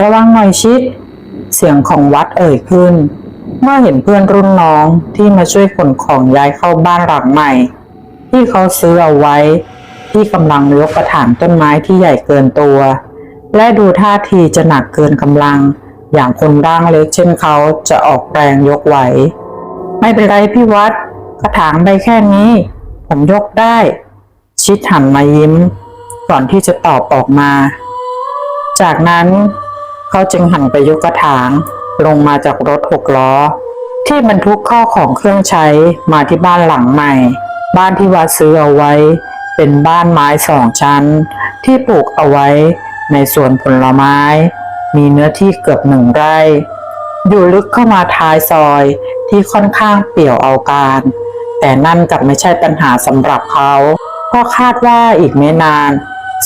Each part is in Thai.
ระวังหน่อยชิดเสียงของวัดเอ่ยขึ้นเมื่อเห็นเพื่อนรุ่นน้องที่มาช่วยขนของย้ายเข้าบ้านหลังใหม่ที่เขาซื้อเอาไว้ที่กำลังยกกระถางต้นไม้ที่ใหญ่เกินตัวและดูท่าทีจะหนักเกินกำลังอย่างคนร่างเล็กเช่นเขาจะออกแรงยกไหวไม่เป็นไรพี่วัดกระถางใบแค่นี้ผมยกได้ชิดหันมายิ้มก่อนที่จะตอบออกมาจากนั้นเขาจึงหันไปยกกระถางลงมาจากรถ6 ล้อที่บรรทุกข้าวของเครื่องใช้มาที่บ้านหลังใหม่บ้านที่วัดซื้อเอาไว้เป็นบ้านไม้2 ชั้นที่ปลูกเอาไว้ในสวนผลไม้มีเนื้อที่เกือบ1 ไร่อยู่ลึกเข้ามาท้ายซอยที่ค่อนข้างเปี่ยวเอาการแต่นั่นกลับไม่ใช่ปัญหาสำหรับเขาเพราะคาดว่าอีกไม่นาน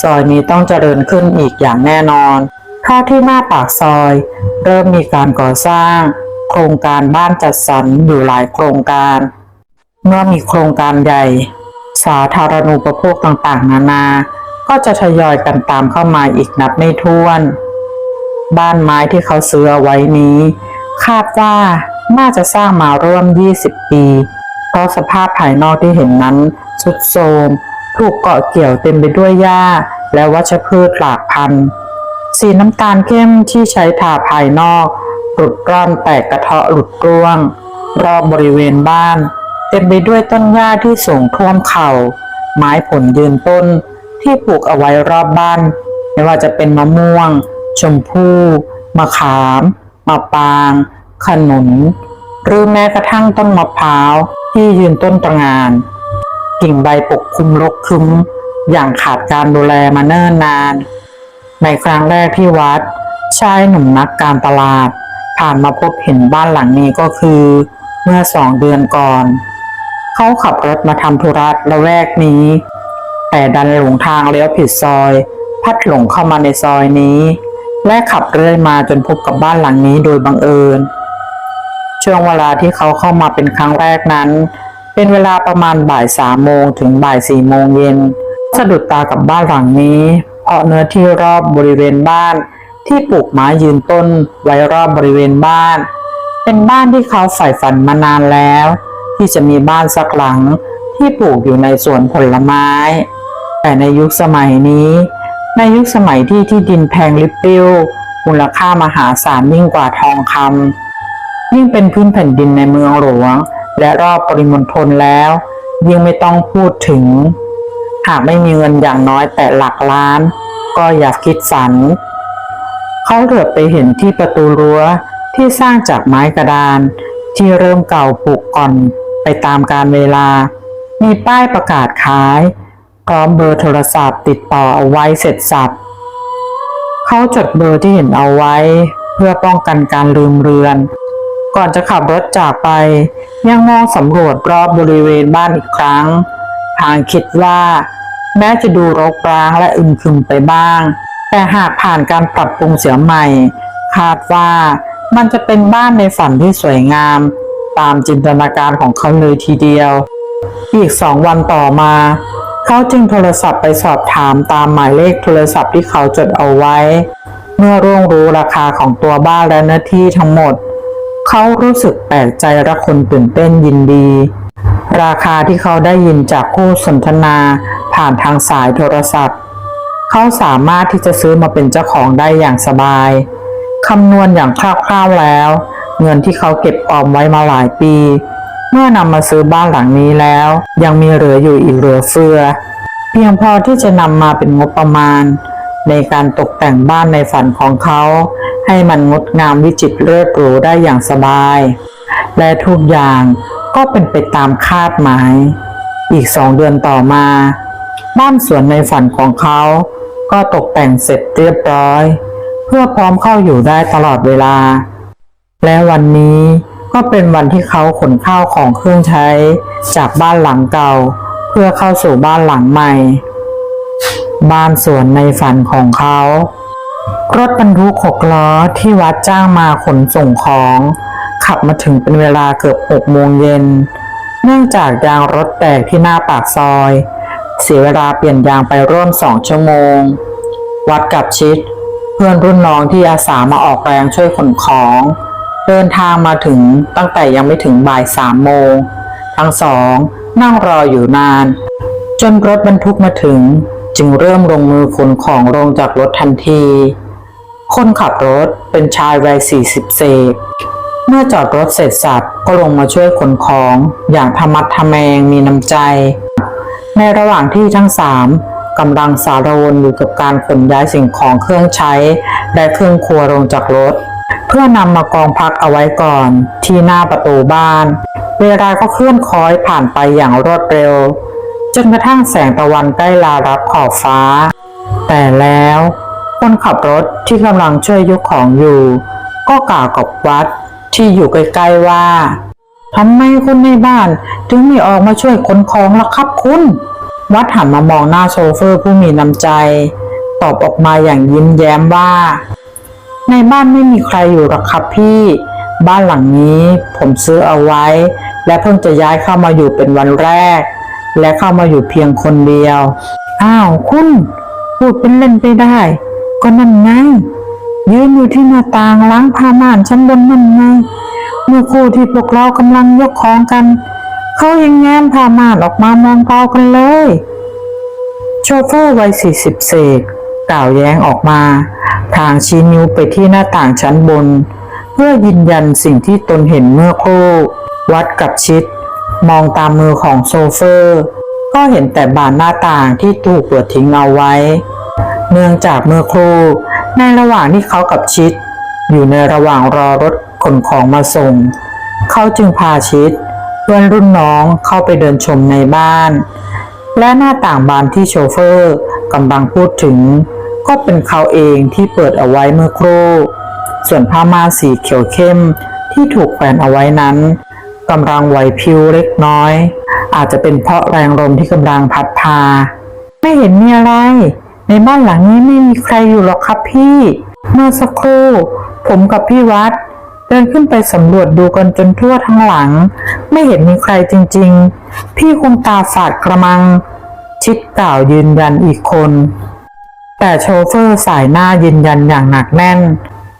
ซอยนี้ต้องเจริญขึ้นอีกอย่างแน่นอนเพราะที่หน้าปากซอยเริ่มมีการก่อสร้างโครงการบ้านจัดสรรอยู่หลายโครงการเมื่อมีโครงการใหญ่สาธารณูปโภคต่างๆนานาก็จะทยอยกันตามเข้ามาอีกนับไม่ถ้วนบ้านไม้ที่เขาซื้อเอาไว้นี้คาดว่าน่าจะสร้างมาร่วม20 ปีเพราะสภาพภายนอกที่เห็นนั้นทรุดโทรมถูกเกาะเกี่ยวเต็มไปด้วยหญ้าและวัชพืชหลากพันสีน้ำตาลเข้มที่ใช้ทาภายนอกหลุดร่อนแตกกระเทาะหลุดร่วงรอบบริเวณบ้านเต็มไปด้วยต้นหญ้าที่สูงท่วมเข่าไม้ผลยืนต้นที่ปลูกเอาไว้รอบบ้านไม่ว่าจะเป็นมะม่วงชมพู่มะขามมะปรางขนุนหรือแม้กระทั่งต้นมะพร้าวที่ยืนต้นตระหง่านกิ่งใบปกคลุมรกครึ้มอย่างขาดการดูแลมาเนิ่นนานในครั้งแรกที่วัดชายหนุ่มนักการตลาดผ่านมาพบเห็นบ้านหลังนี้ก็คือเมื่อ2 เดือนก่อนเขาขับรถมาทำธุระละแวกนี้แต่ดันหลงทางเลี้ยวผิดซอยพัดหลงเข้ามาในซอยนี้และขับเรื่อยมาจนพบกับบ้านหลังนี้โดยบังเอิญช่วงเวลาที่เขาเข้ามาเป็นครั้งแรกนั้นเป็นเวลาประมาณบ่าย3 โมงถึงบ่าย4 โมงเย็นสะดุดตากับบ้านหลังนี้เพราะเนื้อที่รอบบริเวณบ้านที่ปลูกไม้ยืนต้นไว้รอบบริเวณบ้านเป็นบ้านที่เขาใฝ่ฝันมานานแล้วที่จะมีบ้านสักหลังที่ปลูกอยู่ในสวนผลไม้แต่ในยุคสมัยนี้ในยุคสมัยที่ที่ดินแพงลิบลิ่วมูลค่ามหาศาลยิ่งกว่าทองคำยิ่งเป็นพื้นแผ่นดินในเมืองหลวงและรอบปริมณฑลแล้วยิ่งไม่ต้องพูดถึงหากไม่มีเงินอย่างน้อยแต่หลักล้านก็อย่าคิดฝันเขาเหลือบไปเห็นที่ประตูรั้วที่สร้างจากไม้กระดานที่เริ่มเก่าผุก่อนไปตามกาลเวลามีป้ายประกาศขายพร้อมเบอร์โทรศัพท์ติดต่อเอาไว้เสร็จสับเขาจดเบอร์ที่เห็นเอาไว้เพื่อป้องกันการลืมเรือนก่อนจะขับรถจากไปยังมองสำรวจรอบบริเวณบ้านอีกครั้งทางคิดว่าแม้จะดูรกร้างและอึมครึมไปบ้างแต่หากผ่านการปรับปรุงเสียใหม่คาดว่ามันจะเป็นบ้านในฝันที่สวยงามตามจินตนาการของเขาเลยทีเดียวอีก2 วันต่อมาเขาจึงโทรศัพท์ไปสอบถามตามหมายเลขโทรศัพท์ที่เขาจดเอาไว้เมื่อร่วงรู้ราคาของตัวบ้านและเนื้อที่ทั้งหมดเขารู้สึกแปลกใจและคนตื่นเต้นยินดีราคาที่เขาได้ยินจากคู่สนทนาผ่านทางสายโทรศัพท์เขาสามารถที่จะซื้อมาเป็นเจ้าของได้อย่างสบายคำนวณอย่างคร่าวๆแล้วเงินที่เขาเก็บออมไว้มาหลายปีเมื่อนำมาซื้อบ้านหลังนี้แล้วยังมีเหลืออยู่อีกเหลือเฟือเพียงพอที่จะนำมาเป็นงบประมาณในการตกแต่งบ้านในฝันของเขาให้มันงดงามวิจิตรเลิศหรูได้อย่างสบายและทุกอย่างก็เป็นไปตามคาดหมายอีก2 เดือนต่อมาบ้านสวนในฝันของเขาก็ตกแต่งเสร็จเรียบร้อยเพื่อพร้อมเข้าอยู่ได้ตลอดเวลาและวันนี้ก็เป็นวันที่เขาขนข้าวของเครื่องใช้จากบ้านหลังเก่าเพื่อเข้าสู่บ้านหลังใหม่บ้านสวนในฝันของเขารถบรรทุก6 ล้อที่วัดจ้างมาขนส่งของขับมาถึงเป็นเวลาเกือบ6 โมงเย็นเนื่องจากยางรถแตกที่หน้าปากซอยเสียเวลาเปลี่ยนยางไปร่วม2 ชั่วโมงวัดกับชิด พื่อนรุ่นน้องที่อาสามาออกแรงช่วยขนของเดินทางมาถึงตั้งแต่ยังไม่ถึงบ่าย3 โมงทั้งสองนั่งรออยู่นานจนรถบรรทุกมาถึงจึงเริ่มลงมือขนของลงจากรถทันทีคนขับรถเป็นชายวัย40 เศษเมื่อจอดรถเสร็จสับก็ลงมาช่วยขนของอย่างทะมัดทะแมงมีน้ำใจในระหว่างที่ทั้ง3กำลังสารวนอยู่กับการขนย้ายสิ่งของเครื่องใช้และเครื่องครัวลงจากรถเพื่อนำมากองพักเอาไว้ก่อนที่หน้าประตูบ้านเวลาก็เคลื่อนคล้อยผ่านไปอย่างรวดเร็วจนกระทั่งแสงตะวันใกล้ลารับขอบฟ้าแต่แล้วคนขับรถที่กำลังช่วยยกของอยู่ก็กล่าวกับวัดที่อยู่ใกล้ๆว่าทำไมคนในบ้านถึงไม่ออกมาช่วยขนของล่ะครับคุณวัดหันมามองหน้าโชเฟอร์ผู้มีน้ำใจตอบออกมาอย่างยิ้มแย้มว่าในบ้านไม่มีใครอยู่หรอกครับพี่บ้านหลังนี้ผมซื้อเอาไว้และเพิ่งจะย้ายเข้ามาอยู่เป็นวันแรกและเข้ามาอยู่เพียงคนเดียวอ้าวคุณพูดเป็นเล่นไปได้ก็นั่นไงยืนอยู่ที่หน้าต่างล้างผ้าม่านชั้นบนนั่นไงเมื่อครู่ที่พวกเรากำลังยกของกันเขายังแง้มผ้าม่านออกมามองเรากันเลยโชเฟอร์วัย40 เศษกล่าวแย้งออกมาทางชี้นิ้วไปที่หน้าต่างชั้นบนเพื่อยืนยันสิ่งที่ตนเห็นเมื่อครู่วัดกับชิดมองตามมือของโชเฟอร์ก็เห็นแต่บานหน้าต่างที่ถูกเปิดทิ้งเอาไว้เนื่องจากเมื่อครู่ในระหว่างที่เขากับชิดอยู่ในระหว่างรอรถขนของมาส่งเขาจึงพาชิดเพื่อนรุ่นน้องเข้าไปเดินชมในบ้านและหน้าต่างบานที่โชเฟอร์กำลังพูดถึงก็เป็นเขาเองที่เปิดเอาไว้เมื่อครู่ส่วนผ้าม่านสีเขียวเข้มที่ถูกแขวนเอาไว้นั้นกำลังไหวพริ้วเล็กน้อยอาจจะเป็นเพราะแรงลมที่กำลังพัดพาไม่เห็นมีอะไรในบ้านหลังนี้ไม่มีใครอยู่หรอกครับพี่เมื่อสักครู่ผมกับพี่วัดเดินขึ้นไปสำรวจดูกันจนทั่วทั้งหลังไม่เห็นมีใครจริงๆพี่คงตาฝาดกระมังชิดกล่าวยืนยันอีกคนแต่โชเฟอร์สายหน้ายืนยันอย่างหนักแน่น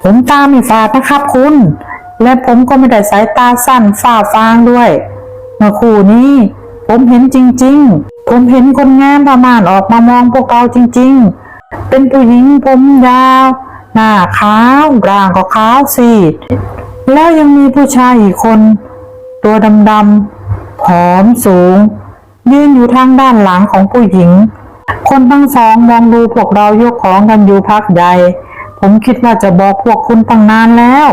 ผมตาไม่ฝาดนะครับคุณและผมก็ไม่ได้สายตาสั้นฝ้าฟางด้วยเมื่อคู่นี้ผมเห็นจริงๆผมเห็นคนงามประมาณออกมามองพวกเราจริงๆเป็นผู้หญิงผมยาวหน้าขาวร่างก็ขาวซีดแล้วยังมีผู้ชายอีกคนตัวดำๆผอมสูงยืนอยู่ทางด้านหลังของผู้หญิงคนทั้งสองมองดูพวกเรายกของกันอยู่พักใหญ่ผมคิดว่าจะบอกพวกคุณตั้งนานแล้ว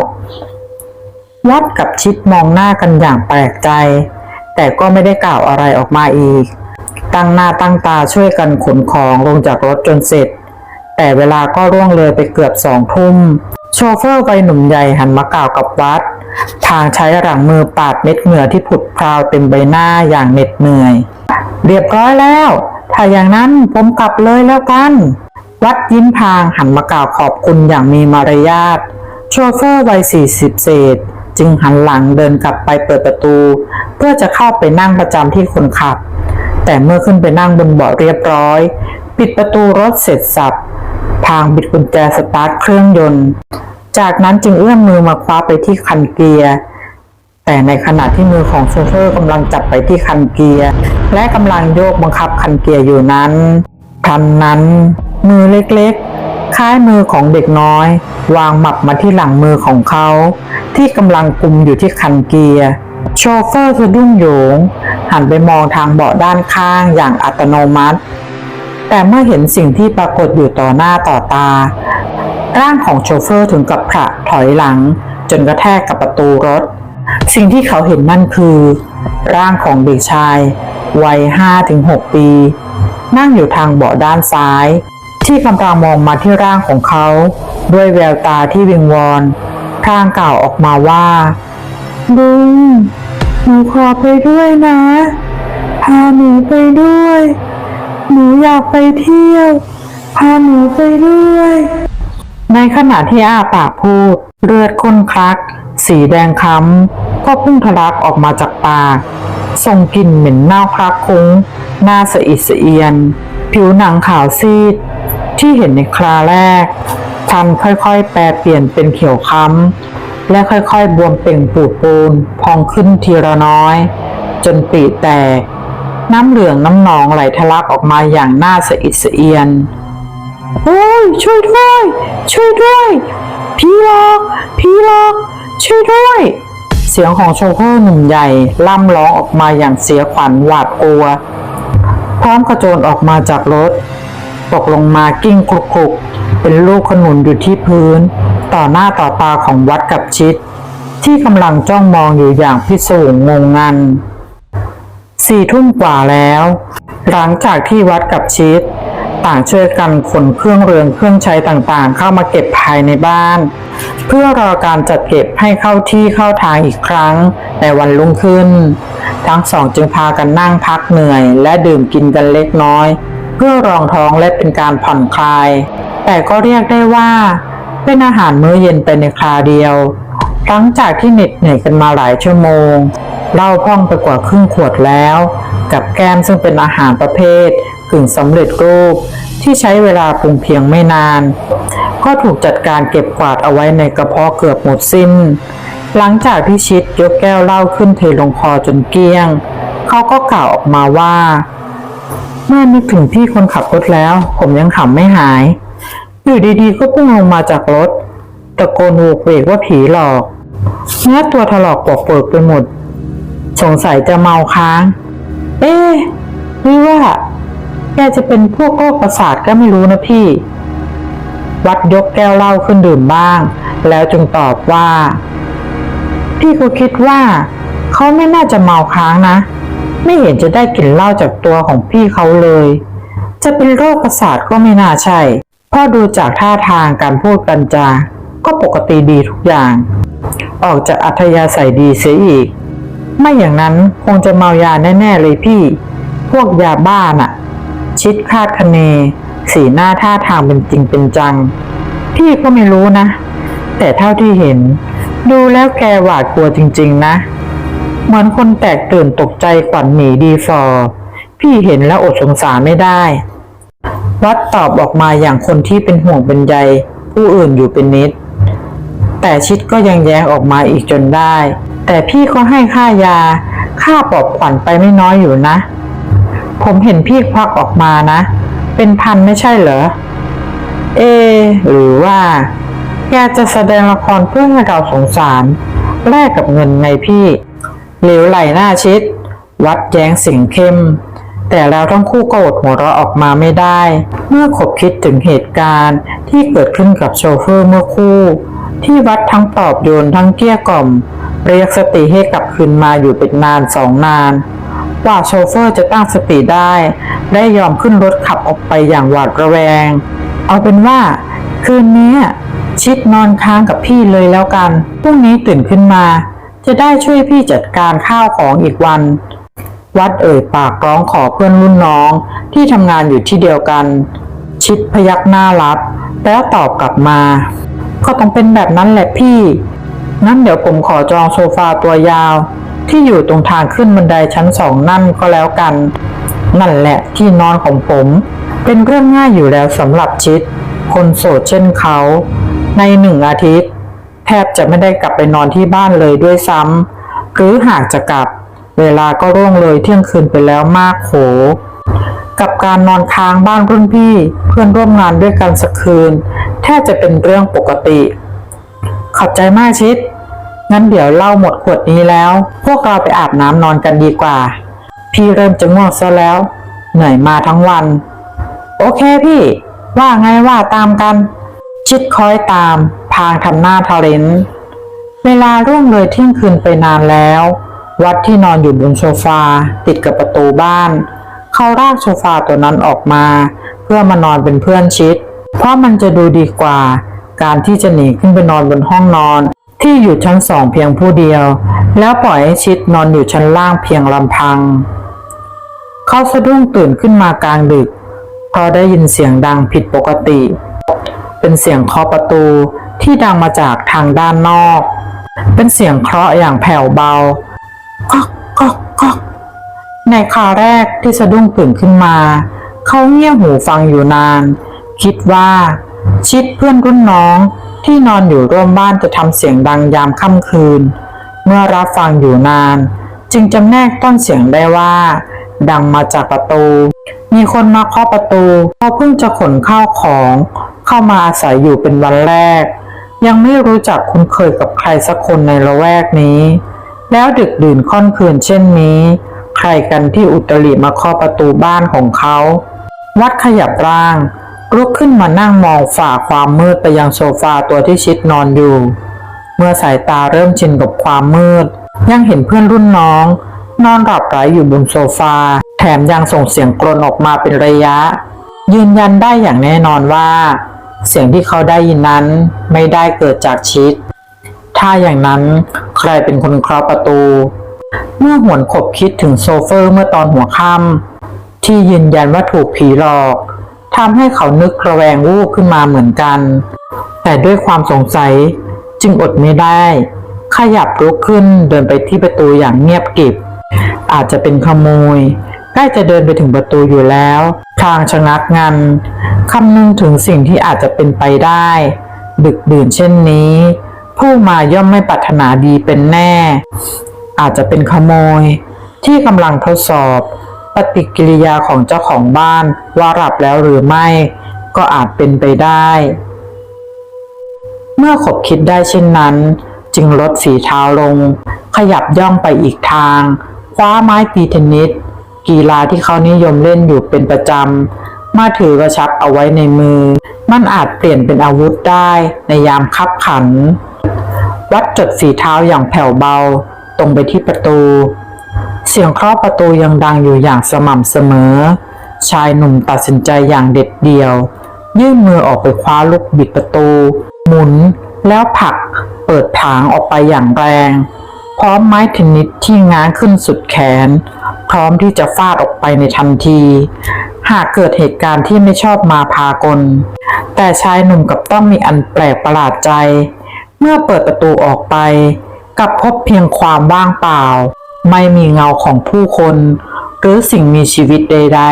วัดกับชิดมองหน้ากันอย่างแปลกใจแต่ก็ไม่ได้กล่าวอะไรออกมาอีกตั้งหน้าตั้งตาช่วยกันขนของลงจากรถจนเสร็จแต่เวลาก็ล่วงเลยไปเกือบ2 ทุ่มโชเฟอร์วัยหนุ่มใหญ่หันมากล่าวกับวัดทางใช้หลังมือปาดเม็ดเหงื่อที่ผุดพราวเต็มใบหน้าอย่างเหน็ดเหนื่อยเรียบร้อยแล้วถ้าอย่างนั้นผมกลับเลยแล้วกันวัดยิ้มพางหันมากล่าวขอบคุณอย่างมีมารยาทโชเฟอร์วัย40 เศษจึงหันหลังเดินกลับไปเปิดประตูเพื่อจะเข้าไปนั่งประจำที่คนขับแต่เมื่อขึ้นไปนั่งบนเบาะเรียบร้อยปิดประตูรถเสร็จสับพางบิดกุญแจสตาร์ทเครื่องยนต์จากนั้นจึงเอื้อมมือมาคว้าไปที่คันเกียร์แต่ในขณะที่มือของโชเฟอร์กำลังจับไปที่คันเกียร์และกำลังโยกบังคับคันเกียร์อยู่นั้นทันนั้นมือเล็กๆคล้ายมือของเด็กน้อยวางหมับมาที่หลังมือของเขาที่กำลังกุมอยู่ที่คันเกียร์โชเฟอร์สะดุ้งโหยงหันไปมองทางเบาะด้านข้างอย่างอัตโนมัติแต่เมื่อเห็นสิ่งที่ปรากฏอยู่ต่อหน้าต่อตาร่างของโชเฟอร์ถึงกับผละถอยหลังจนกระแทกกับประตูรถสิ่งที่เขาเห็นนั่นคือร่างของเด็กชายวัย 5-6 ปีนั่งอยู่ทางเบาะด้านซ้ายที่กำลังมองมาที่ร่างของเขาด้วยแววตาที่วิงวอนพลางกล่าวออกมาว่าลุงหนูขอไปด้วยนะพาหนูไปด้วยหนูอยากไปเที่ยวพาหนูไปด้วยในขณะที่อ้าปากพูดเลือดข้นคลักสีแดงค้ำก็พุ่งทะลักออกมาจากปากส่งกลิ่นเหม็นเน่าคลักคุ้งหน้าสะอิดสะเอียนผิวหนังขาวซีดที่เห็นในคราแรก ฟันค่อยๆแปรเปลี่ยนเป็นเขียวค้ำและค่อยๆบวมเป่งปูดปูนพองขึ้นทีละน้อยจนปรีแตกน้ำเหลืองน้ำหนองไหลทะลักออกมาอย่างน่าสะอิดสะเอียนโอ้ยช่วยด้วยช่วยด้วยผีหลอกผีหลอกช่วยด้วยเสียงของโชเฟอร์หนุ่มใหญ่ล่ำร้องออกมาอย่างเสียขวัญหวาดกลัวพร้อมกระโจนออกมาจากรถตกลงมากิ้งคลุกๆเป็นลูกขนุนอยู่ที่พื้นต่อหน้าต่อตาของวัดกับชิดที่กำลังจ้องมองอยู่อย่างพิศวงงงงัน4 ทุ่มกว่าแล้วหลังจากที่วัดกับชิดต่างช่วยกันขนเครื่องเรือนเครื่องใช้ต่างๆเข้ามาเก็บภายในบ้านเพื่อรอการจัดเก็บให้เข้าที่เข้าทางอีกครั้งในวันรุ่งขึ้นทั้งสองจึงพากันนั่งพักเหนื่อยและดื่มกินกันเล็กน้อยเพื่อรองท้องและเป็นการผ่อนคลายแต่ก็เรียกได้ว่าเป็นอาหารมื้อเย็นไปในคราเดียวหลังจากที่เหน็ดเหนื่อยกันมาหลายชั่วโมงเหล้าพ่องไปกว่าครึ่งขวดแล้วกับแกล้มซึ่งเป็นอาหารประเภทกึ่งสำเร็จรูปที่ใช้เวลาปรุงเพียงไม่นานก็ถูกจัดการเก็บกวาดเอาไว้ในกระเพาะเกือบหมดสิ้นหลังจากที่ชิดยกแก้วเหล้าขึ้นเทลงคอจนเกลี้ยงเขาก็กล่าวออกมาว่าเมื่อนึกถึงพี่คนขับรถแล้วผมยังขำไม่หายอยู่ดีๆก็พุ่งลงมาจากรถตะโกนโวกเวกว่าผีหลอกเนื้อตัวถลอกปอกเปิกไปหมดสงสัยจะเมาค้างหรือว่าแกจะเป็นพวกโรคประสาทก็ไม่รู้นะพี่วัดยกแก้วเหล้าขึ้นดื่มบ้างแล้วจึงตอบว่าพี่ก็คิดว่าเขาไม่น่าจะเมาค้างนะไม่เห็นจะได้กลิ่นเหล้าจากตัวของพี่เขาเลยจะเป็นโรคประสาทก็ไม่น่าใช่เพราะดูจากท่าทางการพูดกันจาก็ปกติดีทุกอย่างออกจากอัธยาศัยดีเสียอีกไม่อย่างนั้นคงจะเมายาแน่ๆเลยพี่พวกยาบ้าน่ะชิดคาดคะเนสีหน้าท่าทางเป็นจริงเป็นจังพี่ก็ไม่รู้นะแต่เท่าที่เห็นดูแล้วแกหวาดกลัวจริงๆนะเหมือนคนแตกตื่นตกใจขวัญหนีดีฟอร์พี่เห็นแล้วอดสงสารไม่ได้วัดตอบออกมาอย่างคนที่เป็นห่วงเป็นใยผู้อื่นอยู่เป็นนิดแต่ชิดก็ยังแย้งออกมาอีกจนได้แต่พี่ก็ให้ค่ายาค่าปลอบขวัญไปไม่น้อยอยู่นะผมเห็นพี่ควักออกมานะเป็นพันไม่ใช่เหรอหรือว่าแกจะแสดงละครเพื่อให้เราสงสารแลกกับเงินไงพี่เหลวไหลหน้าชิดวัดแย้งเสียงเข้มแต่แล้วทั้งคู่ก็อดหัวเราะออกมาไม่ได้เมื่อขบคิดถึงเหตุการณ์ที่เกิดขึ้นกับโชเฟอร์เมื่อคู่ที่วัดทั้งปลอบโยนทั้งเกลี้ยกล่อมเรียกสติให้กลับคืนมาอยู่เป็นนาน2 นานกว่าโชเฟอร์จะตั้งสติได้และยอมขึ้นรถขับออกไปอย่างหวาดระแวงเอาเป็นว่าคืนนี้ชิดนอนค้างกับพี่เลยแล้วกันพรุ่งนี้ตื่นขึ้นมาจะได้ช่วยพี่จัดการข้าวของอีกวันวัดปากร้องขอเพื่อนรุ่นน้องที่ทำงานอยู่ที่เดียวกันชิดพยักหน้ารับแล้วตอบกลับมาก็ต้องเป็นแบบนั้นแหละพี่งั้นเดี๋ยวผมขอจองโซฟาตัวยาวที่อยู่ตรงทางขึ้นบันไดชั้น2นั่นก็แล้วกันนั่นแหละที่นอนของผมเป็นเรื่องง่ายอยู่แล้วสำหรับชิดคนโสดเช่นเขาใน1 อาทิตย์แทบจะไม่ได้กลับไปนอนที่บ้านเลยด้วยซ้ำหรือหากจะกลับเวลาก็ร่วงเลยเที่ยงคืนไปแล้วมากโขกับการนอนค้างบ้านรุ่นพี่เพื่อนร่วมงานด้วยกันสักคืนแทบจะเป็นเรื่องปกติขอบใจมากชิดงั้นเดี๋ยวเหล้าหมดขวดนี้แล้วพวกเราไปอาบน้ำนอนกันดีกว่าพี่เริ่มจะง่วงซะแล้วเหนื่อยมาทั้งวันโอเคพี่ว่าไงว่าตามกันชิดคอยตามพางทำหน้าทะเลนเวลาร่วงเลยเที่ยงคืนไปนานแล้ววัดที่นอนอยู่บนโซฟาติดกับประตูบ้านเขาลากโซฟาตัวนั้นออกมาเพื่อมานอนเป็นเพื่อนชิดเพราะมันจะดูดีกว่าการที่จะหนีขึ้นไปนอนบนห้องนอนที่อยู่ชั้น2เพียงผู้เดียวแล้วปล่อยให้ชิดนอนอยู่ชั้นล่างเพียงลำพังเขาสะดุ้งตื่นขึ้นมากลางดึกพอได้ยินเสียงดังผิดปกติเป็นเสียงเคาะประตูที่ดังมาจากทางด้านนอกเป็นเสียงเคาะอย่างแผ่วเบาก๊อกก๊อกก๊อกในคราวแรกที่สะดุ้งตื่นขึ้นมาเขาเงี่ยหูฟังอยู่นานคิดว่า ชิดเพื่อนรุ่นน้องที่นอนอยู่ร่วมบ้านจะทำเสียงดังยามค่ำคืนเมื่อรับฟังอยู่นานจึงจำแนกต้นเสียงได้ว่าดังมาจากประตูมีคนมาเคาะประตูเพราะเพิ่งจะขนข้าวของเข้ามาอาศัยอยู่เป็นวันแรกยังไม่รู้จักคุ้นเคยกับใครสักคนในละแวกนี้แล้วดึกดื่นค่ำคืนเช่นนี้ใครกันที่อุตริมาเคาะประตูบ้านของเขาวัดขยับร่างลุกขึ้นมานั่งมองฝ่าความมืดไปยังโซฟาตัวที่ชิดนอนอยู่เมื่อสายตาเริ่มชินกับความมืดยังเห็นเพื่อนรุ่นน้องนอนหลับไหลอยู่บนโซฟาแถมยังส่งเสียงกรนออกมาเป็นระยะยืนยันได้อย่างแน่นอนว่าเสียงที่เขาได้ยินนั้นไม่ได้เกิดจากชิดถ้าอย่างนั้นใครเป็นคนเคาะประตูเมื่อหวนขบคิดถึงโซเฟอร์เมื่อตอนหัวค่ำที่ยืนยันว่าถูกผีหลอกทำให้เขานึกระแวงวูบขึ้นมาเหมือนกันแต่ด้วยความสงสัยจึงอดไม่ได้ขยับลุกขึ้นเดินไปที่ประตูอย่างเงียบกริบอาจจะเป็นขโมยใกล้จะเดินไปถึงประตูอยู่แล้วทางชะงักงันคำนึงถึงสิ่งที่อาจจะเป็นไปได้ดึกดื่นเช่นนี้ผู้มาย่อมไม่ปรารถนาดีเป็นแน่อาจจะเป็นขโมยที่กำลังทดสอบปฏิกิริยาของเจ้าของบ้านว่าหลับแล้วหรือไม่ก็อาจเป็นไปได้เมื่อขบคิดได้เช่นนั้นจึงลดฝีเท้าลงขยับย่องไปอีกทางคว้าไม้ตีเทนนิสกีฬาที่เขานิยมเล่นอยู่เป็นประจำมาถือกระชับเอาไว้ในมือมันอาจเปลี่ยนเป็นอาวุธได้ในยามคับขันวัดจดฝีเท้าอย่างแผ่วเบาตรงไปที่ประตูเสียงเคาะประตูยังดังอยู่อย่างสม่ำเสมอชายหนุ่มตัดสินใจอย่างเด็ดเดี่ยวยื่นมือออกไปคว้าลูกบิดประตูหมุนแล้วผลักเปิดทางออกไปอย่างแรงพร้อมไม้เทนนิสที่ง้างขึ้นสุดแขนพร้อมที่จะฟาดออกไปในทันทีหากเกิดเหตุการณ์ที่ไม่ชอบมาพากลแต่ชายหนุ่มกับต้องมีอันแปลกประหลาดใจเมื่อเปิดประตูออกไปกลับพบเพียงความว่างเปล่าไม่มีเงาของผู้คนหรือสิ่งมีชีวิตใด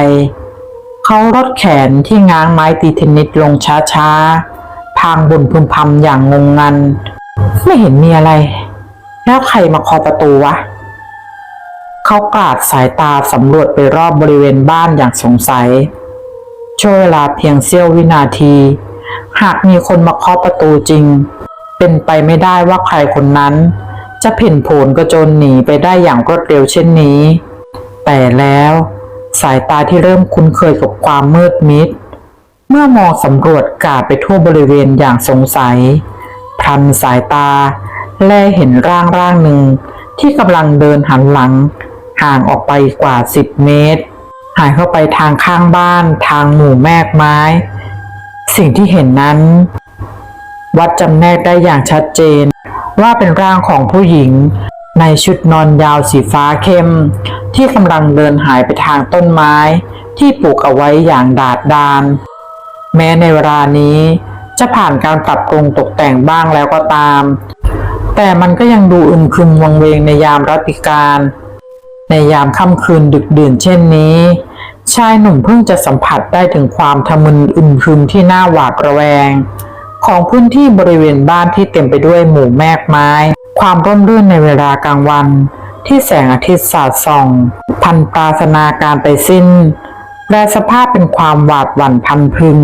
ๆเขาลดแขนที่ง้างไม้ตีเทนนิสลงช้าๆพางบ่นพึมพำอย่างงงงันไม่เห็นมีอะไรแล้วใครมาเคาะประตูวะเขากราดสายตาสำรวจไปรอบบริเวณบ้านอย่างสงสัยช่วงเวลาเพียงเสี้ยววินาทีหากมีคนมาเคาะประตูจริงเป็นไปไม่ได้ว่าใครคนนั้นจะเพ่นโผนกระโจนหนีไปได้อย่างรวดเร็วเช่นนี้แต่แล้วสายตาที่เริ่มคุ้นเคยกับความมืดมิดเมื่อมองสำรวจกาดไปทั่วบริเวณอย่างสงสัยพลันสายตาแลเห็นร่างหนึ่งที่กำลังเดินหันหลังห่างออกไปกว่า10 เมตรหายเข้าไปทางข้างบ้านทางหมู่แมกไม้สิ่งที่เห็นนั้นวัดจำแนกได้อย่างชัดเจนว่าเป็นร่างของผู้หญิงในชุดนอนยาวสีฟ้าเข้มที่กำลังเดินหายไปทางต้นไม้ที่ปลูกเอาไว้อย่างดาดดานแม้ในเวลานี้จะผ่านการปรับปรุงตกแต่งบ้างแล้วก็ตามแต่มันก็ยังดูอึมครึมวังเวงในยามราตรีการในยามค่ำคืนดึกดื่นเช่นนี้ชายหนุ่มเพิ่งจะสัมผัสได้ถึงความทะมึนอึมครึมที่น่าหวาดระแวงของพื้นที่บริเวณบ้านที่เต็มไปด้วยหมู่แมกไม้ความร่มรื่นในเวลากลางวันที่แสงอาทิตย์สาดส่องพันปราศนาการไปสิ้นแปลสภาพเป็นความหวาดหวั่นพันพึง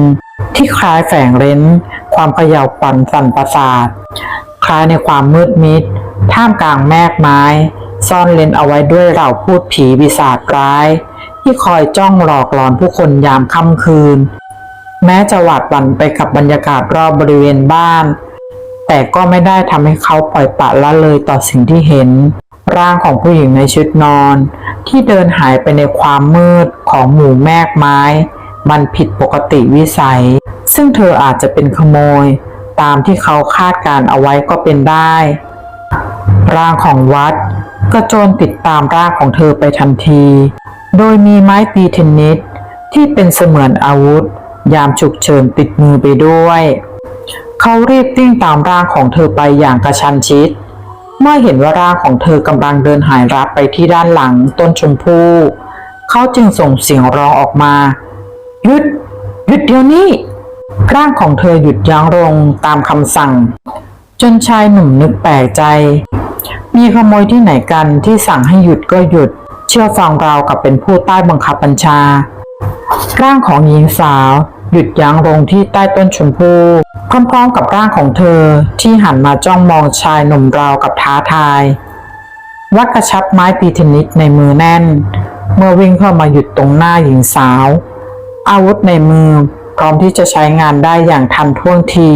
ที่คล้ายแฝงเร้นความเขย่าขวัญสั่นประสาทคล้ายในความมืดมิดท่ามกลางแมกไม้ซ่อนเร้นเอาไว้ด้วยเหล่าพูดผีปีศาจร้ายที่คอยจ้องหลอกหลอนผู้คนยามค่ำคืนแม้จะหวาดหวั่นไปกับบรรยากาศรอบบริเวณบ้านแต่ก็ไม่ได้ทำให้เขาปล่อยปละละเลยต่อสิ่งที่เห็นร่างของผู้หญิงในชุดนอนที่เดินหายไปในความมืดของหมู่แมกไม้มันผิดปกติวิสัยซึ่งเธออาจจะเป็นขโมยตามที่เขาคาดการเอาไว้ก็เป็นได้ร่างของวัดกระโจนติดตามร่างของเธอไปทันทีโดยมีไม้ตีเทนนิสที่เป็นเสมือนอาวุธยามฉุกเฉินติดมือไปด้วยเขารีบวิ่งตามร่างของเธอไปอย่างกระชั้นชิดเมื่อเห็นว่าร่างของเธอกำลังเดินหายลับไปที่ด้านหลังต้นชมพู่เขาจึงส่งเสียงร้องออกมาหยุดเดี๋ยวนี้ ร่างของเธอหยุดยั้งลงตามคำสั่งจนชายหนุ่มนึกแปลกใจมีขโมยที่ไหนกันที่สั่งให้หยุดก็หยุดเชื่อฟังราวกับเป็นผู้ใต้บังคับบัญชาร่างของหญิงสาวหยุดยั้งลงที่ใต้ต้นชมพู่พร้อมๆกับร่างของเธอที่หันมาจ้องมองชายหนุ่มราวกับท้าทายวัดกระชับไม้ตีเทนนิสในมือแน่นเมื่อวิ่งเข้ามาหยุดตรงหน้าหญิงสาวอาวุธในมือพร้อมที่จะใช้งานได้อย่างทันท่วงที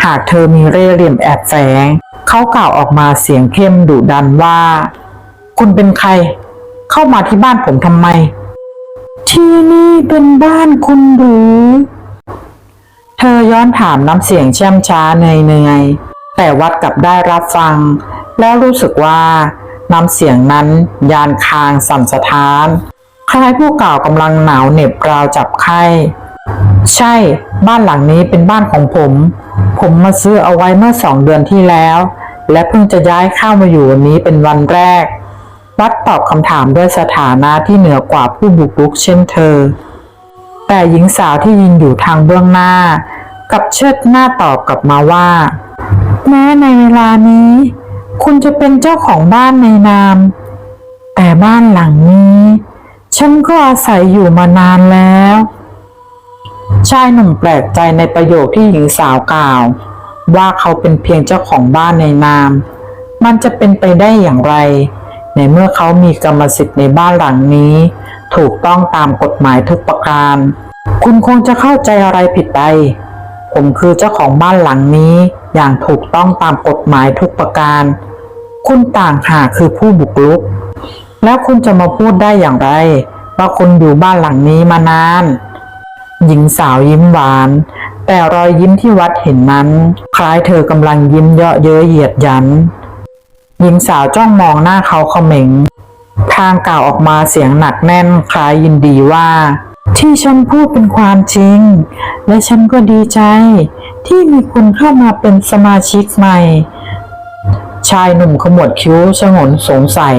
หากเธอมีเร่ห์เหลี่ยมแอบแฝงเขากล่าวออกมาเสียงเข้มดุดันว่าคุณเป็นใครเข้ามาที่บ้านผมทำไมที่นี่เป็นบ้านคุณหรือเธอย้อนถามน้ำเสียงแช่มช้าเหนื่อยๆแต่วัดกลับได้รับฟังแล้วรู้สึกว่าน้ำเสียงนั้นยานคางสั่นสะท้านคล้ายผู้กล่าวกำลังหนาวเหน็บราวจับไข้ใช่บ้านหลังนี้เป็นบ้านของผมมาซื้อเอาไว้เมื่อ2 เดือนที่แล้วและเพิ่งจะย้ายเข้ามาอยู่วันนี้เป็นวันแรกวัดตอบคำถามด้วยสถานะที่เหนือกว่าผู้บุกรุกเช่นเธอแต่หญิงสาวที่ยืนอยู่ทางเบื้องหน้ากับเชิดหน้าตอบกลับมาว่าแม้ในเวลานี้คุณจะเป็นเจ้าของบ้านในนามแต่บ้านหลังนี้ฉันก็อาศัยอยู่มานานแล้วชายหนุ่มแปลกใจในประโยคที่หญิงสาวกล่าวว่าเขาเป็นเพียงเจ้าของบ้านในนามมันจะเป็นไปได้อย่างไรในเมื่อเขามีกรรมสิทธิ์ในบ้านหลังนี้ถูกต้องตามกฎหมายทุกประการคุณคงจะเข้าใจอะไรผิดไปผมคือเจ้าของบ้านหลังนี้อย่างถูกต้องตามกฎหมายทุกประการคุณต่างหากคือผู้บุกรุกแล้วคุณจะมาพูดได้อย่างไรว่าคุณอยู่บ้านหลังนี้มานานหญิงสาวยิ้มหวานแต่รอยยิ้มที่วัดเห็นนั้นคล้ายเธอกำลังยิ้มเยาะเย้ยเหยียดหยันหญิงสาวจ้องมองหน้าเขาเขม็งพลางกล่าวออกมาเสียงหนักแน่นคล้ายยินดีว่าที่ฉันพูดเป็นความจริงและฉันก็ดีใจที่มีคุณเข้ามาเป็นสมาชิกใหม่ชายหนุ่มขมวดคิ้วฉงนสงสัย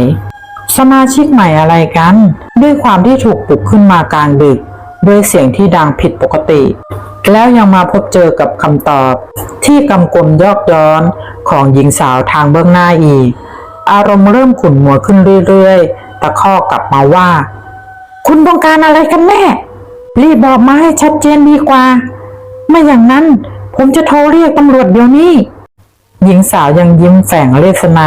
สมาชิกใหม่อะไรกันด้วยความที่ถูกปลุกขึ้นมากลางดึกด้วยเสียงที่ดังผิดปกติแล้วยังมาพบเจอกับคำตอบที่กำกลยอกย้อนของหญิงสาวทางเบื้องหน้าอีกอารมณ์เริ่มขุ่นมัวขึ้นเรื่อยๆตะคอกกลับมาว่าคุณต้องการอะไรกันแน่รีบบอกมาให้ชัดเจนดีกว่าไม่อย่างนั้นผมจะโทรเรียกตำรวจเดี๋ยวนี้หญิงสาวยังยิ้มแฝงเลสไน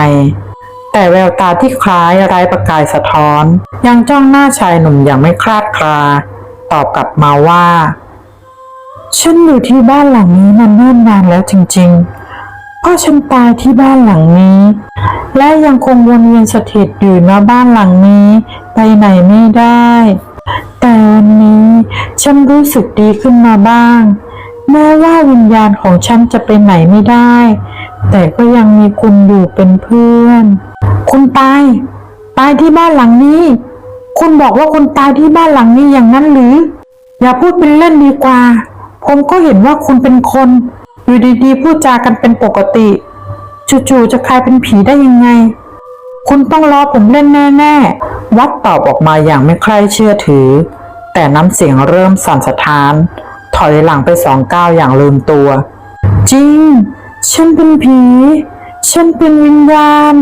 แต่แววตาที่คล้ายไร้ประกายสะท้อนยังจ้องหน้าชายหนุ่มอย่างไม่คลาดคลาตอบกลับมาว่าฉันอยู่ที่บ้านหลังนี้มาเนิ่นนานแล้วจริงๆเพราะฉันตายที่บ้านหลังนี้และยังคงวนเวียนสถิตอยู่ณบ้านหลังนี้ไปไหนไม่ได้แต่วันนี้ฉันรู้สึกดีขึ้นมาบ้างแม้ว่าวิญญาณของฉันจะไปไหนไม่ได้แต่ก็ยังมีคุณอยู่เป็นเพื่อนคุณตายที่บ้านหลังนี้คุณบอกว่าคุณตายที่บ้านหลังนี้อย่างนั้นหรืออย่าพูดเป็นเล่นดีกว่าผมก็เห็นว่าคุณเป็นคนอยู่ดีๆพูดจากันเป็นปกติจู่ๆจะกลายเป็นผีได้ยังไงคุณต้องรอผมเล่นแน่ๆวัดตอบออกมาอย่างไม่ใคร่เชื่อถือแต่น้ำเสียงเริ่มสั่นสะท้านถอยหลังไป2 ก้าวอย่างลืมตัวจริงฉันเป็นผีฉันเป็นวิญญาณ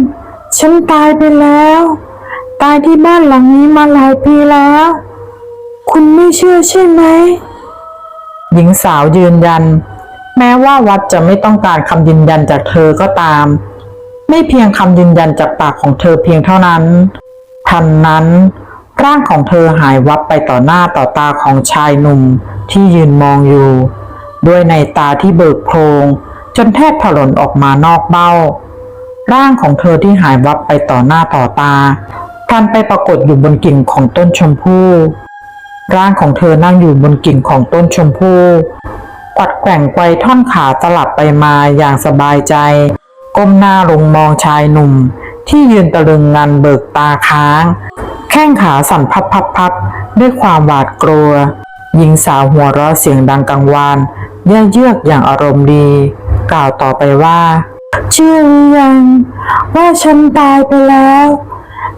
ฉันตายไปแล้วตายที่บ้านหลังนี้มาหลายปีแล้วคุณไม่เชื่อใช่ไหมหญิงสาวยืนยันแม้ว่าวัดจะไม่ต้องการคำยืนยันจากเธอก็ตามไม่เพียงคำยืนยันจากปากของเธอเพียงเท่านั้นทันนั้นร่างของเธอหายวับไปต่อหน้าต่อตาของชายหนุ่มที่ยืนมองอยู่ด้วยในตาที่เบิกโพลงจนแทบถลนออกมานอกเบ้าร่างของเธอที่หายวับไปต่อหน้าต่อตาพลันไปปรากฏอยู่บนกิ่งของต้นชมพู่ร่างของเธอนั่งอยู่บนกิ่งของต้นชมพู่กวัดแกว่งไกวท่อนขาสลับไปมาอย่างสบายใจก้มหน้าลงมองชายหนุ่มที่ยืนตะลึงงันเบิกตาค้างแข้งขาสั่นพับด้วยความหวาดกลัวหญิงสาวหัวเราะเสียงดังกังวานเยือกอย่างอารมณ์ดีกล่าวต่อไปว่าเชื่อหรือยังว่าฉันตายไปแล้ว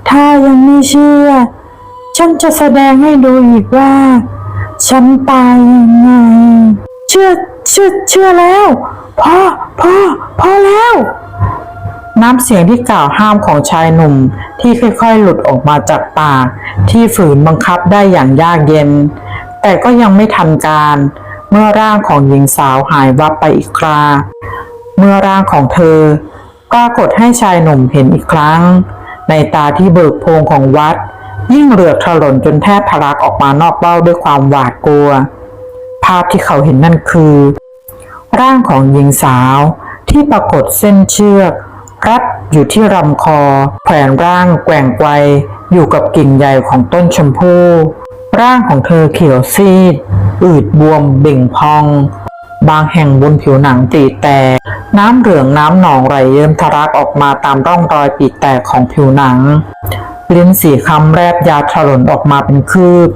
ถ้ายังไม่เชื่อฉันจะแสดงให้ดูอีกว่าฉันตายยังไง เชื่อแล้วพอแล้ว น้ำเสียงที่กล่าวห้ามของชายหนุ่มที่ค่อยๆหลุดออกมาจากปากที่ฝืนบังคับได้อย่างยากเย็นแต่ก็ยังไม่ทันการเมื่อร่างของหญิงสาวหายวับไปอีกคราเมื่อร่างของเธอปรากฏให้ชายหนุ่มเห็นอีกครั้งในตาที่เบิกโพรงของวัดยิ่งเรือกถลนจนแทบทะลักออกมานอกเบ้าด้วยความหวาดกลัวภาพที่เขาเห็นนั่นคือร่างของหญิงสาวที่ปรากฏเส้นเชือกรัดอยู่ที่ลำคอแขวนร่างแกว่งไกวอยู่กับกิ่งใหญ่ของต้นชมพู่ร่างของเธอเขียวซีดอืดบวมเบ่งพองบางแห่งบนผิวหนังตีแตกน้ำเหลืองน้ำหนองไหลเยิ้มทะลักออกมาตามร่องรอยปีแตกของผิวหนังลิ้นสีคำแรบยาวถลนออกมาเป็นคืบ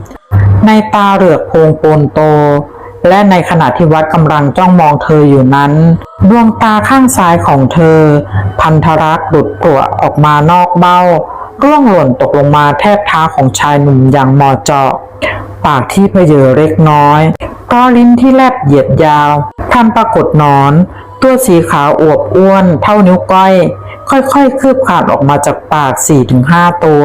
ในตาเหลือกโพงโปนโตและในขณะที่วัดกำลังจ้องมองเธออยู่นั้นดวงตาข้างซ้ายของเธอพันธรักษ์หลุดกลัวออกมานอกเบ้าร่วงหล่นตกลงมาแทบเท้าของชายหนุ่มอย่างเหมาะเจาะปากที่เพเยอเล็กน้อยก็ลิ้นที่แลบเหยียดยาวทันปรากฏหนอนตัวสีขาวอวบอ้วนเท่านิ้วก้อยค่อยๆคืบคลานออกมาจากปาก 4-5 ตัว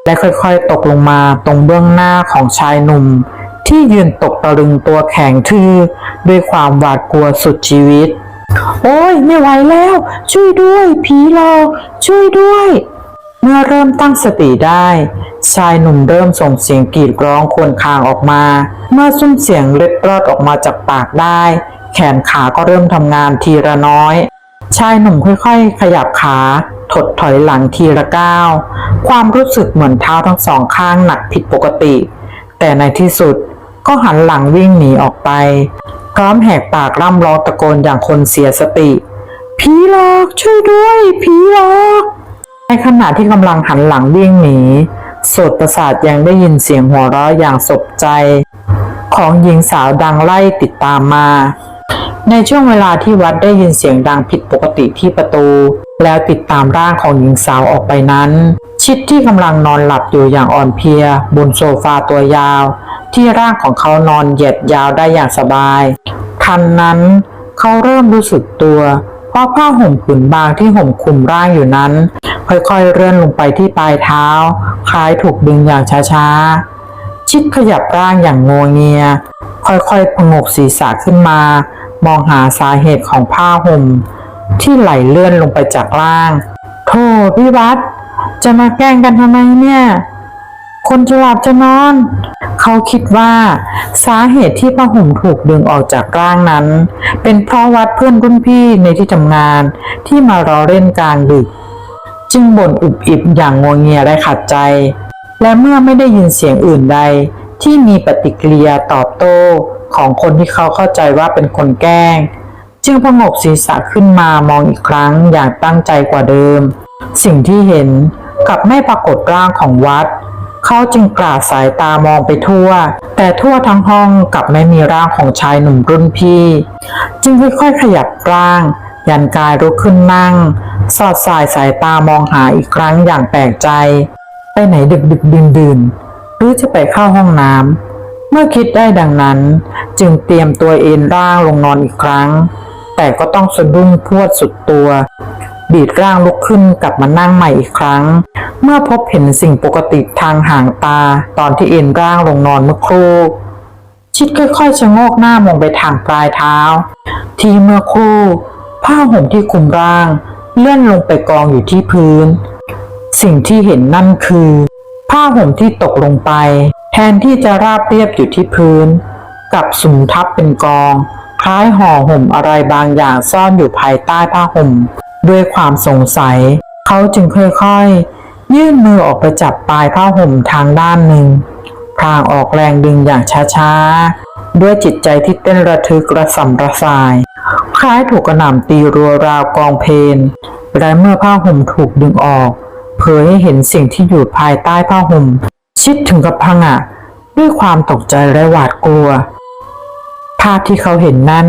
และค่อยๆตกลงมาตรงเบื้องหน้าของชายหนุ่มที่ยืนตกตะลึงตัวแข็งทื่อด้วยความหวาดกลัวสุดชีวิตโอ้ยไม่ไหวแล้วช่วยด้วยผีหลอกช่วยด้วยเมื่อเริ่มตั้งสติได้ชายหนุ่มเริ่มส่งเสียงกรีดร้องครวญครางออกมาเมื่อซุ้มเสียงเล็ดรอดออกมาจากปากได้แขนขาก็เริ่มทำงานทีละน้อยชายหนุ่มค่อยๆขยับขาถดถอยหลังทีละก้าวความรู้สึกเหมือนเท้าทั้งสองข้างหนักผิดปกติแต่ในที่สุดก็หันหลังวิ่งหนีออกไปพร้อมแหกปากร่ำร้องตะโกนอย่างคนเสียสติผีหลอกช่วยด้วยผีหลอกในขณะที่กำลังหันหลังวิ่งหนีโสตประสาทยังได้ยินเสียงหัวเราะอย่างสบใจของหญิงสาวดังไล่ติดตามมาในช่วงเวลาที่วัดได้ยินเสียงดังผิดปกติที่ประตูแล้วติดตามร่างของหญิงสาวออกไปนั้นชิดที่กำลังนอนหลับอยู่อย่างอ่อนเพลียบนโซฟาตัวยาวที่ร่างของเขานอนเหยียดยาวได้อย่างสบายทันนั้นเขาเริ่มรู้สึกตัวเพราะผ้าห่มผืนบางที่ห่มคลุมร่างอยู่นั้นค่อยๆเลื่อนลงไปที่ปลายเท้าคล้ายถูกดึงอย่างช้าๆชิดขยับร่างอย่างงัวเงียค่อยๆผงกศีรษะขึ้นมามองหาสาเหตุของผ้าห่มที่ไหลเลื่อนลงไปจากร่างโธ่พี่วัดจะมาแกล้งกันทำไมเนี่ยคนจะหลับจะนอนเขาคิดว่าสาเหตุที่ผ้าห่มถูกดึงออกจากร่างนั้นเป็นเพราะวัดเพื่อนรุ่นพี่ในที่ทำงานที่มารอเล่นกลางดึกจึงบ่นอุบอิบอย่างงวงเงียและขัดใจและเมื่อไม่ได้ยินเสียงอื่นใดที่มีปฏิกิริยาตอบโต้ของคนที่เขาเข้าใจว่าเป็นคนแกล้งจึงผงกศีรษะขึ้นมามองอีกครั้งอย่างตั้งใจกว่าเดิมสิ่งที่เห็นกลับไม่ปรากฏร่างของวัดเขาจึงกราดสายตามองไปทั่วแต่ทั่วทั้งห้องกลับไม่มีร่างของชายหนุ่มรุ่นพี่จึงค่อยๆขยับร่างยันกายลุกขึ้นนั่งสอดสายตามองหาอีกครั้งอย่างแปลกใจไปไหนดึกดื่นหรือจะไปเข้าห้องน้ำเมื่อคิดได้ดังนั้นจึงเตรียมตัวเอนร่างลงนอนอีกครั้งแต่ก็ต้องสะดุ้งพรวดสุดตัวดีดร่างลุกขึ้นกลับมานั่งใหม่อีกครั้งเมื่อพบเห็นสิ่งปกติทางห่างตาตอนที่เอนร่างลงนอนเมื่อครู่ชิดค่อยๆชะโงกหน้ามองไปทางปลายเท้าที่เมื่อครู่ผ้าห่มที่คลุมร่างเลื่อนลงไปกองอยู่ที่พื้นสิ่งที่เห็นนั่นคือผ้าห่มที่ตกลงไปแทนที่จะราบเรียบอยู่ที่พื้นกลับสุมทับเป็นกองคล้ายห่อห่มอะไรบางอย่างซ่อนอยู่ภายใต้ผ้าห่มด้วยความสงสัยเขาจึงค่อยๆยื่นมือออกไปจับปลายผ้าห่มทางด้านหนึ่งพลางออกแรงดึงอย่างช้าๆด้วยจิตใจที่เต้นระทึกระส่ำระสายคล้ายถูกกระหน่ำตีรัวราวกองเพลนและเมื่อผ้าห่มถูกดึงออกเผยให้เห็นสิ่งที่อยู่ภายใต้ผ้าห่มชิดถึงกับพังะด้วยความตกใจและหวาดกลัวภาพที่เขาเห็นนั่น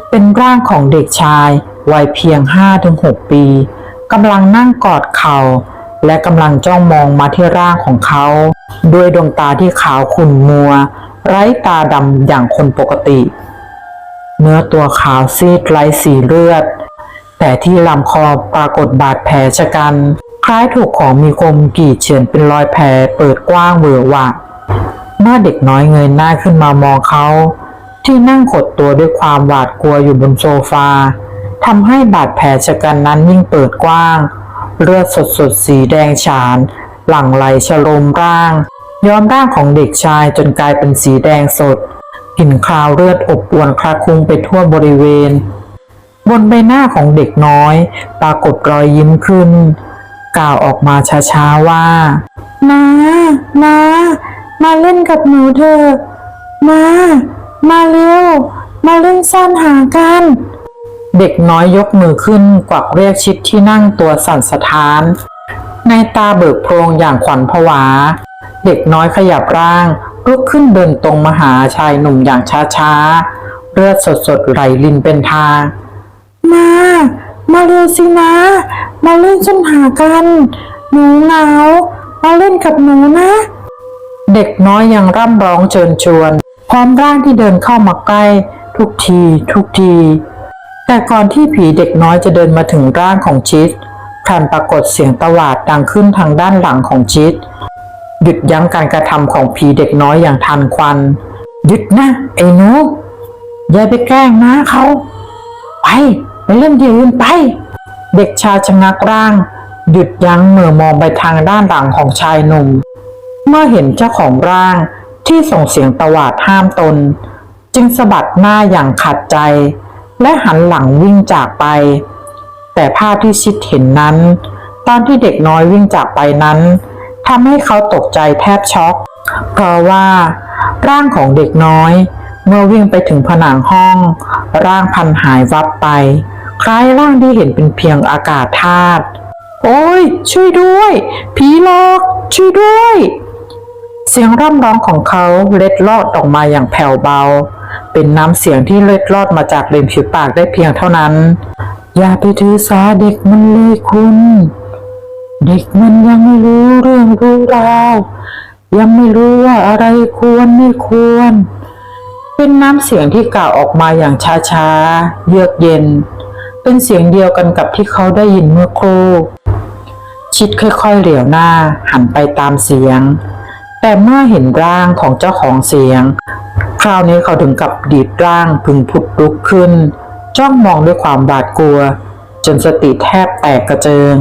เป็นร่างของเด็กชายวัยเพียง 5-6 ปีกำลังนั่งกอดเข่าและกำลังจ้องมองมาที่ร่างของเขาด้วยดวงตาที่ขาวขุ่นมัวไร้ตาดำอย่างคนปกติ เนื้อตัวขาวซีดไร้สีเลือดแต่ที่ลำคอปรากฏบาดแผลชะกันคล้ายถูกของมีคมกรีดเฉือนเป็นรอยแผลเปิดกว้างเวอะหวะเมื่อเด็กน้อยเงยหน้าขึ้นมามองเขาที่นั่งขดตัวด้วยความหวาดกลัวอยู่บนโซฟาทำให้บาดแผลชะกันนั้นยิ่งเปิดกว้างเลือดสดๆสีแดงฉานหลั่งไหลชโลมร่างย้อมร่างของเด็กชายจนกลายเป็นสีแดงสดกลิ่นคาวเลือดอบอวนคละคลุ้งไปทั่วบริเวณบนใบหน้าของเด็กน้อยปรากฏรอยยิ้มขึ้นกล่าวออกมาช้าๆว่ามาเล่นกับหนูเถอะมาเร็วมาเล่นซ่อนหากันเด็กน้อยยกมือขึ้นกวักเรียกชิดที่นั่งตัวสั่นสะท้านในตาเบิกโพรงอย่างขวัญผวาเด็กน้อยขยับร่างลุกขึ้นเดินตรงมาหาชายหนุ่มอย่างช้าๆเลือดสดๆไหลรินเป็นทางมาเร็วสินะมาเล่นซ่อนหากันหนูเหงามาเล่นกับหนูนะเด็กน้อยยังร่ำร้องเชิญชวนพร้อมร่างที่เดินเข้ามาใกล้ทุกทีแต่ก่อนที่ผีเด็กน้อยจะเดินมาถึงร่างของชิดพลันปรากฏเสียงตวาดดังขึ้นทางด้านหลังของชิดหยุดยั้งการกระทำของผีเด็กน้อยอย่างทันควันหยุดนะไอ้หนูอย่าไปแกล้งนะเขาไปเล่นที่อื่นไปเด็กชายชะงักร่างหยุดยั้งเมื่อมองไปทางด้านหลังของชายหนุ่มเมื่อเห็นเจ้าของร่างที่ส่งเสียงตวาดห้ามตนจึงสะบัดหน้าอย่างขัดใจและหันหลังวิ่งจากไปแต่ภาพที่ชิดเห็นนั้นตอนที่เด็กน้อยวิ่งจากไปนั้นทำให้เขาตกใจแทบช็อกเพราะว่าร่างของเด็กน้อยเมื่อวิ่งไปถึงผนังห้องร่างพันหายวับไปคล้ายร่างที่เห็นเป็นเพียงอากาศธาตุโอ้ยช่วยด้วยผีหลอกช่วยด้วยเสียงร่ำร้องของเขาเล็ดลอดออกมาอย่างแผ่วเบาเป็นน้ำเสียงที่เล็ดลอดมาจากริมฝีปากได้เพียงเท่านั้นอย่าไปถือสาเด็กมันเลยคุณเด็กมันยังไม่รู้เรื่องรู้ราวยังไม่รู้ว่าอะไรควรไม่ควรเป็นน้ำเสียงที่กล่าวออกมาอย่างช้าๆเยือกเย็นเป็นเสียงเดียวกันกับที่เขาได้ยินเมื่อครู่ชิดค่อยๆเหลียวหน้าหันไปตามเสียงแต่เมื่อเห็นร่างของเจ้าของเสียงคราวนี้เขาถึงกับดีดร่างพึงผุดลุกขึ้นจ้องมองด้วยความหวาดกลัวจนสติแทบแตกกระเจิง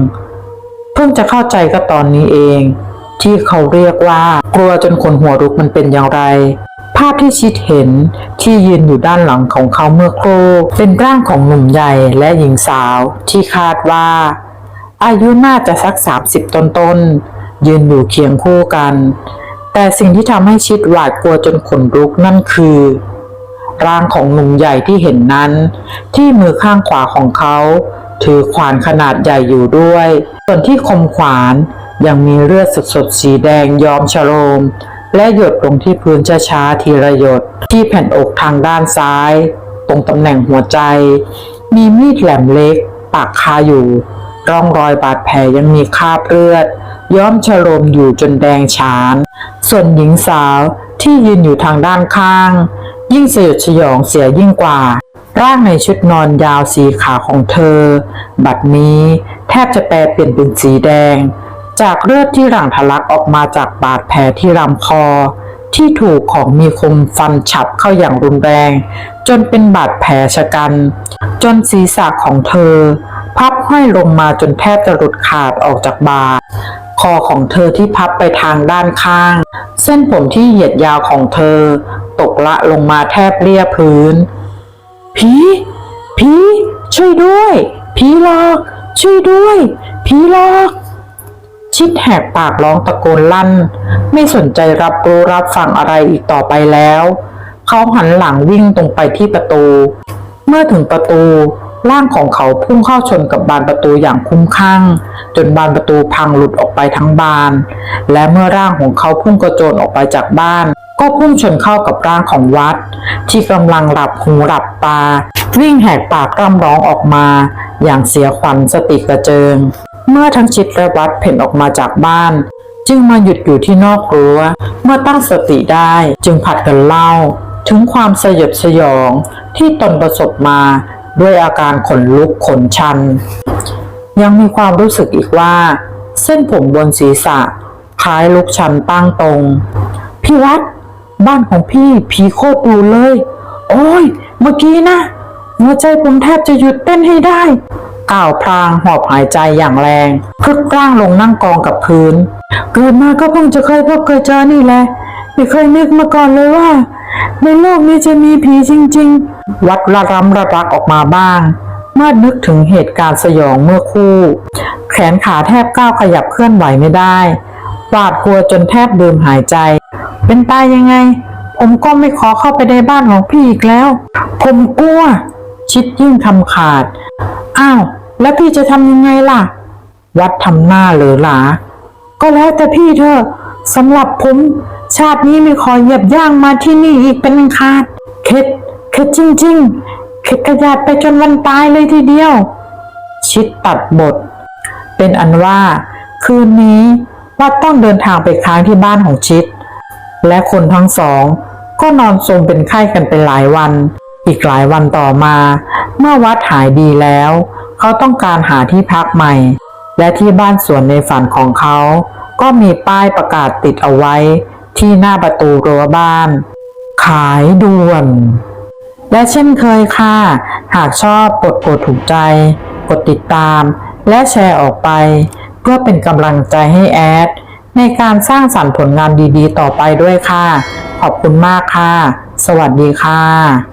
เพิ่งจะเข้าใจก็ตอนนี้เองที่เขาเรียกว่ากลัวจนขนหัวลุกมันเป็นอย่างไรภาพที่ชิดเห็นที่ยืนอยู่ด้านหลังของเขาเมื่อครู่เป็นร่างของหนุ่มใหญ่และหญิงสาวที่คาดว่าอายุน่าจะสัก30ต้นๆยืนอยู่เคียงคู่กันแต่สิ่งที่ทำให้ชิดหวาดกลัวจนขนลุกนั่นคือร่างของหนุ่มใหญ่ที่เห็นนั้นที่มือข้างขวาของเขาถือขวานขนาดใหญ่อยู่ด้วยส่วนที่คมขวานยังมีเลือดสดๆสีแดงย้อมชโลมและหยดลงที่พื้นช้าๆทีละหยดที่แผ่นอกทางด้านซ้ายตรงตำแหน่งหัวใจมีมีดแหลมเล็กปักคาอยู่ร่องรอยบาดแผลยังมีคราบเลือดย้อมชโลมอยู่จนแดงฉานส่วนหญิงสาวที่ยืนอยู่ทางด้านข้างยิ่งสยดสยองเสียยิ่งกว่าร่างในชุดนอนยาวสีขาวของเธอบัดนี้แทบจะแปลเปลี่ยนเป็นสีแดงจากเลือดที่หลั่งทะลักออกมาจากบาดแผลที่ลำคอที่ถูกของมีคมฟันฉับเข้าอย่างรุนแรงจนเป็นบาดแผลชะกันจนศีรษะของเธอพับห้อยลงมาจนแทบจะหลุดขาดออกจากบ่าคอของเธอที่พับไปทางด้านข้างเส้นผมที่เหยียดยาวของเธอตกละลงมาแทบเลียพื้นผีช่วยด้วยผีหลอกช่วยด้วยผีหลอกชิดแหกปากร้องตะโกนลั่นไม่สนใจรับรู้รับฟังอะไรอีกต่อไปแล้วเขาหันหลังวิ่งตรงไปที่ประตูเมื่อถึงประตูร่างของเขาพุ่งเข้าชนกับบานประตูอย่างคุ้มข้างจนบานประตูพังหลุดออกไปทั้งบานและเมื่อร่างของเขาพุ่งกระโจนออกไปจากบ้านก็พุ่งชนเข้ากับร่างของวัดที่กำลังหลับหูหลับตาวิ่งแหกปากร่ำร้องออกมาอย่างเสียขวัญสติกระเจิงเมื่อทั้งชิดและวัดเพ่นออกมาจากบ้านจึงมาหยุดอยู่ที่นอกรั้วเมื่อตั้งสติได้จึงผัดกันเล่า ถึงความสยดสยองที่ตนประสบมาด้วยอาการขนลุกขนชันยังมีความรู้สึกอีกว่าเส้นผมบนศีรษะคล้ายลุกชันตั้งตรงพี่วัดบ้านของพี่ผีโคตรดุเลยโอ้ยเมื่อกี้นะหัวใจผมแทบจะหยุดเต้นให้ได้กล่าวพลางหอบหายใจอย่างแรงพลึกร่างลงนั่งกองกับพื้นเกิดมาก็เพิ่งจะเคยพบเคยเจอนี่แหละไม่เคยนึกมาก่อนเลยว่าในโลกนี้จะมีผีจริงๆวัดระรำระรักออกมาบ้างเมื่อนึกถึงเหตุการณ์สยองเมื่อคู่แขนขาแทบก้าวขยับเคลื่อนไหวไม่ได้หวาดกลัวจนแทบลืมหายใจเป็นตายยังไงผมก็ไม่ขอเข้าไปในบ้านของพี่อีกแล้วผมกลัวชิดยิ่งทำขาดอ้าวแล้วพี่จะทำยังไงล่ะวัดทำหน้าเหลอหลาก็แล้วแต่พี่เถอะสำหรับผมชาตินี้ไม่ขอเหยียบย่างมาที่นี่อีกเป็นอันขาดเข็ดจริงๆเข็ดกระยาดไปจนวันตายเลยทีเดียวชิดตัดบทเป็นอันว่าคืนนี้วัดต้องเดินทางไปค้างที่บ้านของชิดและคนทั้งสองก็นอนทรงเป็นไข้กันไปหลายวันอีกหลายวันต่อมาเมื่อวัดหายดีแล้วเขาต้องการหาที่พักใหม่และที่บ้านสวนในฝันของเขาก็มีป้ายประกาศติดเอาไว้ที่หน้าประตูรั้วบ้านขายด่วนและเช่นเคยค่ะหากชอบกดถูกใจกดติดตามและแชร์ออกไปเพื่อเป็นกำลังใจให้แอดในการสร้างสรรค์ผลงานดีๆต่อไปด้วยค่ะขอบคุณมากค่ะสวัสดีค่ะ